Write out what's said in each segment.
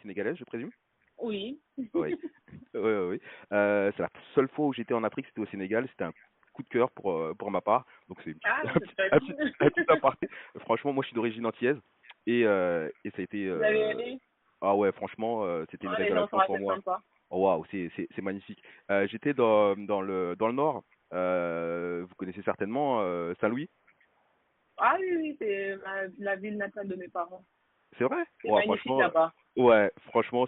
sénégalaise, je présume? Oui. Oui. Oui, oui, oui. C'est la seule fois où j'étais en Afrique, c'était au Sénégal. C'était un coup de cœur pour ma part. Donc c'est une petite, Ah, c'est très un bien. petit, un petit aparté. Franchement, moi je suis d'origine antillaise et ça a été Vous avez aimé? ah ouais, franchement, c'était une Ah, les gens sont révélation pour assez moi. sympas. Oh, waouh, c'est magnifique. J'étais dans le nord. Vous connaissez certainement Saint-Louis. Ah oui, oui, c'est la ville natale de mes parents. C'est vrai? C'est Ouais, magnifique franchement, là-bas.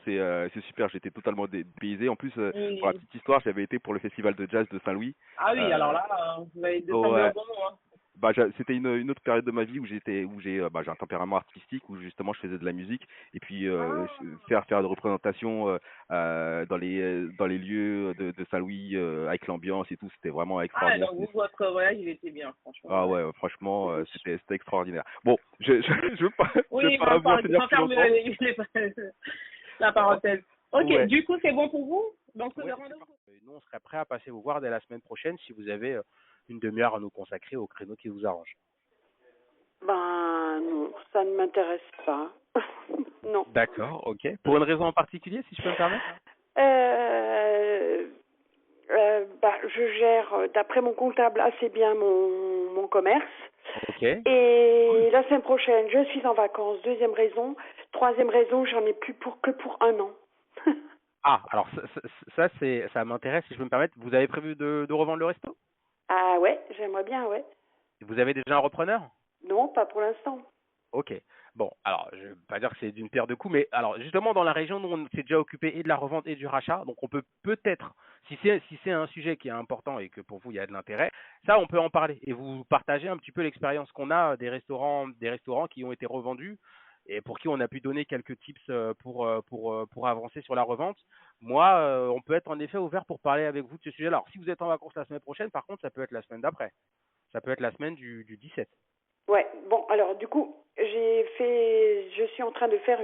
c'est super. J'étais totalement dépaysé. En plus, pour la Oui. petite histoire, j'avais été pour le festival de jazz de Saint-Louis. Ah oui, alors Euh, là, vous avez tombé au ouais, bon moment. bah, c'était une autre période de ma vie où j'ai un tempérament artistique, où justement je faisais de la musique et puis Ah. faire de représentations dans les lieux de Saint-Louis avec l'ambiance et tout, c'était vraiment Ah, extraordinaire. donc vous, votre voyage, il était bien, franchement, Ah ouais. ouais, franchement, C'était c'était extraordinaire. Bon, je veux Oui, pas vous en tenir sans plus fermer longtemps. la parenthèse. Ok, Ouais. du coup, c'est bon pour vous? Donc, Ouais, le c'est rendez-vous? parfait. Nous, on serait prêt à passer vous voir dès la semaine prochaine si vous avez une demi-heure à nous consacrer au créneau qui vous arrange. Ben non, ça ne m'intéresse pas. Non. D'accord, ok. Pour une raison en particulier, si je peux me permettre? Euh, je gère, d'après mon comptable, assez bien mon commerce. Ok. Et la semaine prochaine, je suis en vacances. Deuxième raison. Troisième raison, j'en ai plus que pour un an. Ah, alors ça m'intéresse, si je peux me permettre. Vous avez prévu de revendre le resto? Ah ouais, j'aimerais bien, ouais. Vous avez déjà un repreneur? Non, pas pour l'instant. Ok. Bon, alors, je ne veux pas dire que c'est d'une pierre deux coups, mais alors, justement, dans la région, nous, on s'est déjà occupé et de la revente et du rachat. Donc, on peut peut-être, si c'est un sujet qui est important et que pour vous, il y a de l'intérêt, ça, on peut en parler et vous partager un petit peu l'expérience qu'on a des restaurants qui ont été revendus et pour qui on a pu donner quelques tips pour avancer sur la revente. Moi, on peut être en effet ouvert pour parler avec vous de ce sujet-là. Alors, si vous êtes en vacances la semaine prochaine, par contre, ça peut être la semaine d'après. Ça peut être la semaine du 17. Ouais, bon, alors du coup, je suis en train de faire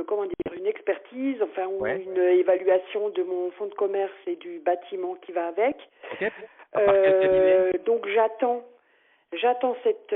comment dire, une expertise, enfin, ou Ouais. une évaluation de mon fonds de commerce et du bâtiment qui va avec. Ok. Par quel cabinet? Donc j'attends cette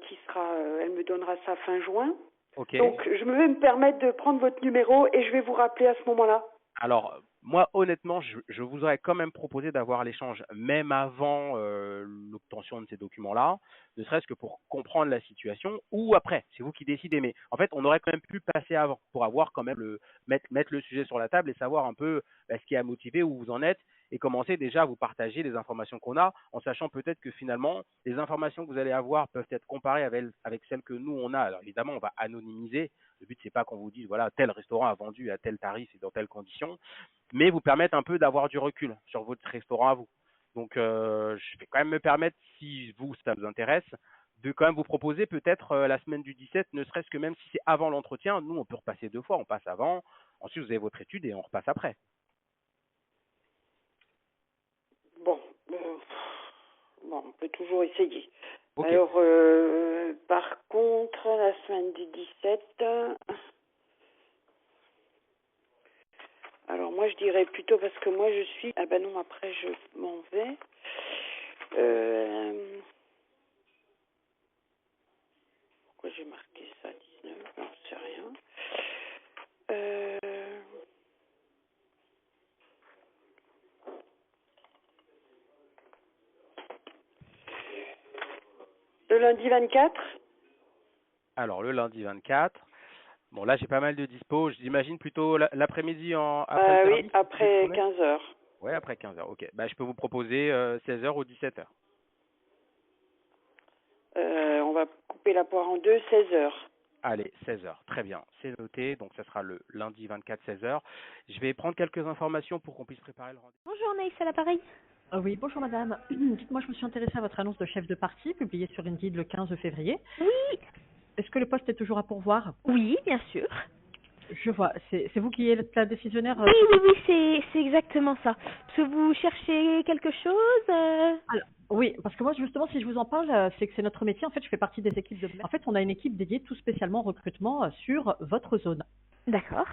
qui sera, elle me donnera ça fin juin. Ok. Donc je vais me permettre de prendre votre numéro et je vais vous rappeler à ce moment-là. Alors, moi, honnêtement, je vous aurais quand même proposé d'avoir l'échange même avant l'obtention de ces documents-là, ne serait-ce que pour comprendre la situation, ou après, c'est vous qui décidez. Mais en fait, on aurait quand même pu passer avant pour avoir quand même mettre le sujet sur la table et savoir un peu ce qui a motivé, où vous en êtes, et commencer déjà à vous partager les informations qu'on a, en sachant peut-être que finalement, les informations que vous allez avoir peuvent être comparées avec celles que nous, on a. Alors évidemment, on va anonymiser. Le but, c'est pas qu'on vous dise, voilà, tel restaurant a vendu à tel tarif et dans telles conditions, mais vous permettre un peu d'avoir du recul sur votre restaurant à vous. Donc, je vais quand même me permettre, si vous, ça vous intéresse, de quand même vous proposer peut-être la semaine du 17, ne serait-ce que même si c'est avant l'entretien, nous, on peut repasser 2 fois, on passe avant, ensuite vous avez votre étude et on repasse après. Bon, euh, bon, on peut toujours essayer. Ok. Alors, par contre, la semaine du 17, alors moi je dirais plutôt parce que moi je suis, ah ben non, après je m'en vais. Euh, Pourquoi j'ai marqué ça, 19? Non, c'est rien. Euh, le lundi 24? Alors, le lundi 24, bon là j'ai pas mal de dispo, j'imagine plutôt l'après-midi après le Oui, service, si vous êtes après ouvert. 15 heures. Ouais, après 15 heures. Ok. Bah, je peux vous proposer 16 heures ou 17 heures. On va couper la poire en deux, 16 heures. Allez, 16 heures. Très bien. C'est noté. Donc, ça sera le lundi 24, 16 heures. Je vais prendre quelques informations pour qu'on puisse préparer le rendez-vous. Bonjour Naïs, à l'appareil. Oui, bonjour madame. Dites-moi, je me suis intéressée à votre annonce de chef de parti, publiée sur Indeed le 15 février. Oui, Est-ce que le poste est toujours à pourvoir? oui, bien sûr. Je vois. C'est vous qui êtes la décisionnaire Oui, oui, oui, c'est exactement ça. Parce que vous cherchez quelque chose Alors, oui, parce que moi, justement, si je vous en parle, c'est que c'est notre métier. En fait, je fais partie des équipes de... En fait, on a une équipe dédiée tout spécialement au recrutement sur votre zone. D'accord.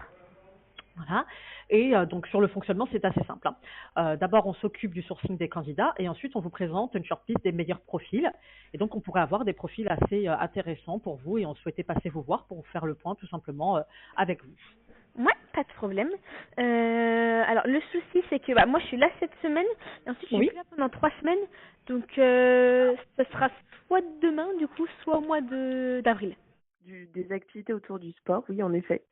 Voilà. Et donc sur le fonctionnement, c'est assez simple, hein. D'abord, on s'occupe du sourcing des candidats et ensuite on vous présente une shortlist des meilleurs profils. Et donc on pourrait avoir des profils assez intéressants pour vous et on souhaitait passer vous voir pour faire le point tout simplement avec vous. Ouais, pas de problème. Alors le souci c'est que moi je suis là cette semaine et ensuite je suis Oui. plus là pendant 3 semaines. Donc ce sera soit demain du coup, soit au mois d'avril. Des activités autour du sport, oui, en effet.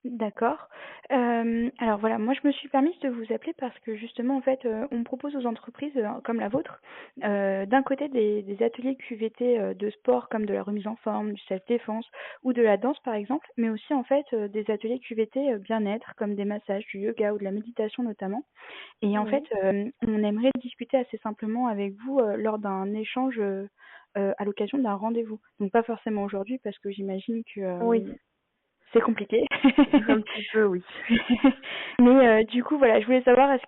D'accord. Alors voilà, moi je me suis permise de vous appeler parce que justement en fait on propose aux entreprises comme la vôtre d'un côté des ateliers QVT de sport comme de la remise en forme, du self-défense ou de la danse par exemple, mais aussi en fait des ateliers QVT bien-être comme des massages, du yoga ou de la méditation notamment. Et en Oui. fait on aimerait discuter assez simplement avec vous lors d'un échange à l'occasion d'un rendez-vous. Donc pas forcément aujourd'hui parce que j'imagine que Oui. c'est compliqué. Un petit peu, oui. Mais du coup, voilà, je voulais savoir est-ce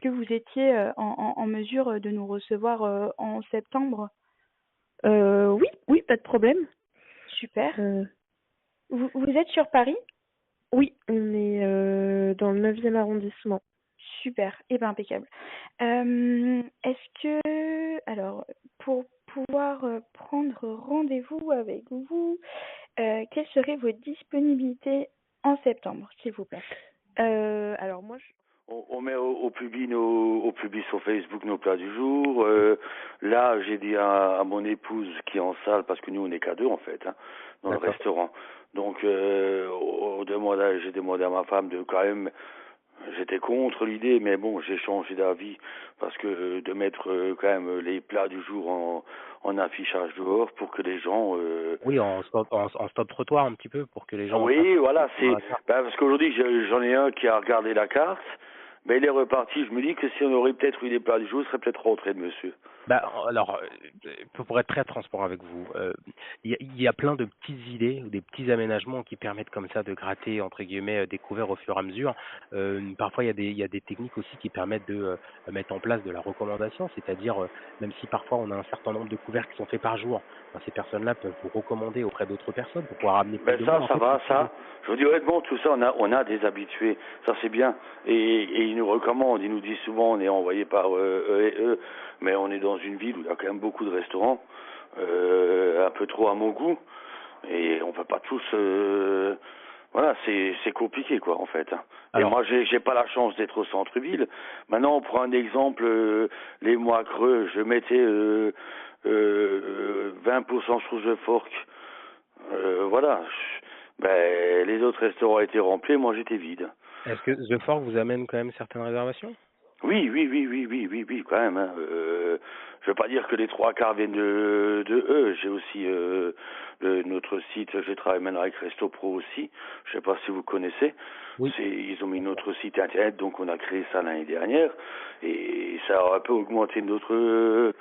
que vous étiez en mesure de nous recevoir en septembre? Oui, pas de problème. Super. Euh, Vous êtes sur Paris? oui, on est dans le 9e arrondissement. Super, et ben impeccable. Est-ce que, alors, pour pouvoir prendre rendez-vous avec vous, quelles seraient vos disponibilités en septembre, s'il vous plaît? Alors moi, On met au public sur Facebook nos plats du jour. Là, j'ai dit à mon épouse qui est en salle, parce que nous on n'est qu'à deux en fait, hein, dans le restaurant. Donc j'ai demandé à ma femme de quand même. J'étais contre l'idée, mais bon, j'ai changé d'avis parce que de mettre quand même les plats du jour en affichage dehors pour que les gens. Oui, en stop trottoir un petit peu pour que les gens. Oui, voilà, c'est Voilà. parce qu'aujourd'hui j'en ai un qui a regardé la carte, mais il est reparti. Je me dis que si on aurait peut-être eu des plats du jour, il serait peut-être rentré de monsieur. Alors, pour être très transparent avec vous, il y a plein de petites idées ou des petits aménagements qui permettent comme ça de gratter entre guillemets des couverts au fur et à mesure. Parfois, il y a des techniques aussi qui permettent de mettre en place de la recommandation, c'est-à-dire même si parfois on a un certain nombre de couverts qui sont faits par jour, ces personnes-là peuvent vous recommander auprès d'autres personnes pour pouvoir amener plus de monde. Ça. Je vous dis honnêtement, tout ça, on a des habitués, ça c'est bien. Et ils nous recommandent, ils nous disent souvent, on est envoyé par eux et eux, mais on est dans une ville où il y a quand même beaucoup de restaurants, un peu trop à mon goût, et on peut pas tous. Voilà, c'est compliqué quoi en fait. Hein. Alors, et moi j'ai pas la chance d'être au centre-ville. Maintenant on prend un exemple, les mois creux, je mettais 20% sur The Fork. Voilà. Les autres restaurants étaient remplis, moi j'étais vide. est-ce que The Fork vous amène quand même certaines réservations? Oui, quand même. Hein. Je veux pas dire que les 3/4 viennent de eux. J'ai aussi notre site, j'ai travaillé maintenant avec Resto Pro aussi. Je sais pas si vous connaissez. Oui. Ils ont mis notre site internet, donc on a créé ça l'année dernière. Et ça a un peu augmenté notre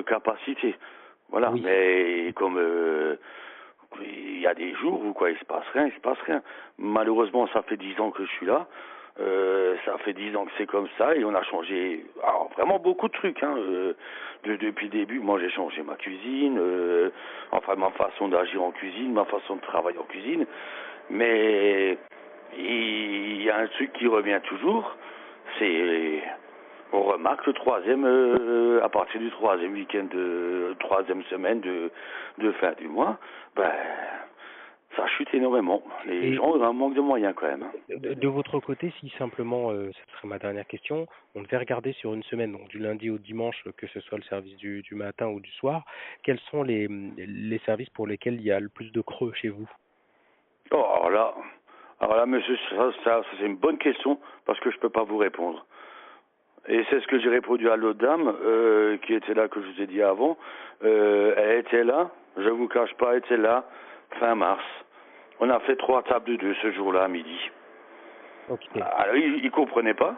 capacité. Voilà, Oui. mais comme il y a des jours où il se passe rien. Malheureusement, ça fait 10 ans que je suis là. Ça fait 10 ans que c'est comme ça et on a changé vraiment beaucoup de trucs. Hein, depuis le début, moi j'ai changé ma cuisine, ma façon d'agir en cuisine, ma façon de travailler en cuisine. Mais il y a un truc qui revient toujours, c'est on remarque le troisième, à partir du troisième week-end, troisième semaine de fin du mois, ça chute énormément. Les gens ont un manque de moyens quand même. De votre côté, si simplement, ce serait ma dernière question, on devait regarder sur une semaine, donc du lundi au dimanche, que ce soit le service du matin ou du soir, quels sont les services pour lesquels il y a le plus de creux chez vous? Oh, alors là, monsieur, ça c'est une bonne question parce que je peux pas vous répondre. Et c'est ce que j'ai répondu à l'autre dame qui était là, que je vous ai dit avant. Elle était là, je vous cache pas, elle était là fin mars. On a fait 3 tables de 2 ce jour-là à midi. Okay. Alors il comprenait pas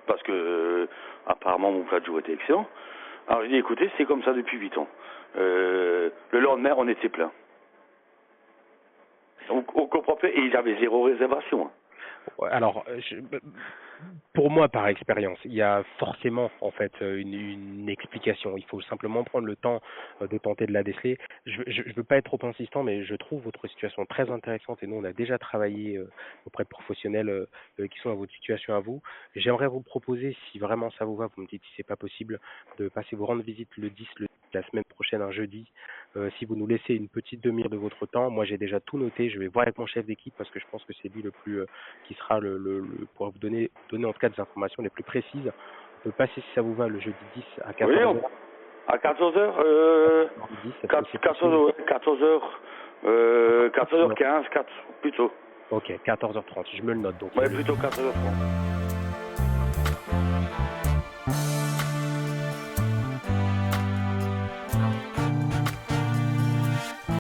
parce que apparemment mon plat de jour était excellent. Alors j'ai dit écoutez, c'est comme ça depuis 8 ans. Le lendemain on était plein. On comprend pas, et ils avaient 0 réservation. Hein. Ouais, alors, pour moi, par expérience, il y a forcément en fait une explication. Il faut simplement prendre le temps de tenter de la déceler. Je veux pas être trop insistant, mais je trouve votre situation très intéressante et nous, on a déjà travaillé auprès de professionnels qui sont dans votre situation à vous. J'aimerais vous proposer, si vraiment ça vous va, vous me dites si c'est pas possible, de passer vous rendre visite le 10, la semaine prochaine, un jeudi. Si vous nous laissez une petite demi-heure de votre temps, moi j'ai déjà tout noté. Je vais voir avec mon chef d'équipe parce que je pense que c'est lui le plus qui sera pour vous donner en tout cas des informations les plus précises. On peut passer, si ça vous va, le jeudi 10 à 14h. Oui, à 14h, 14h15, plutôt. Ok, 14h30, je me le note donc. Ouais, plutôt 14h30.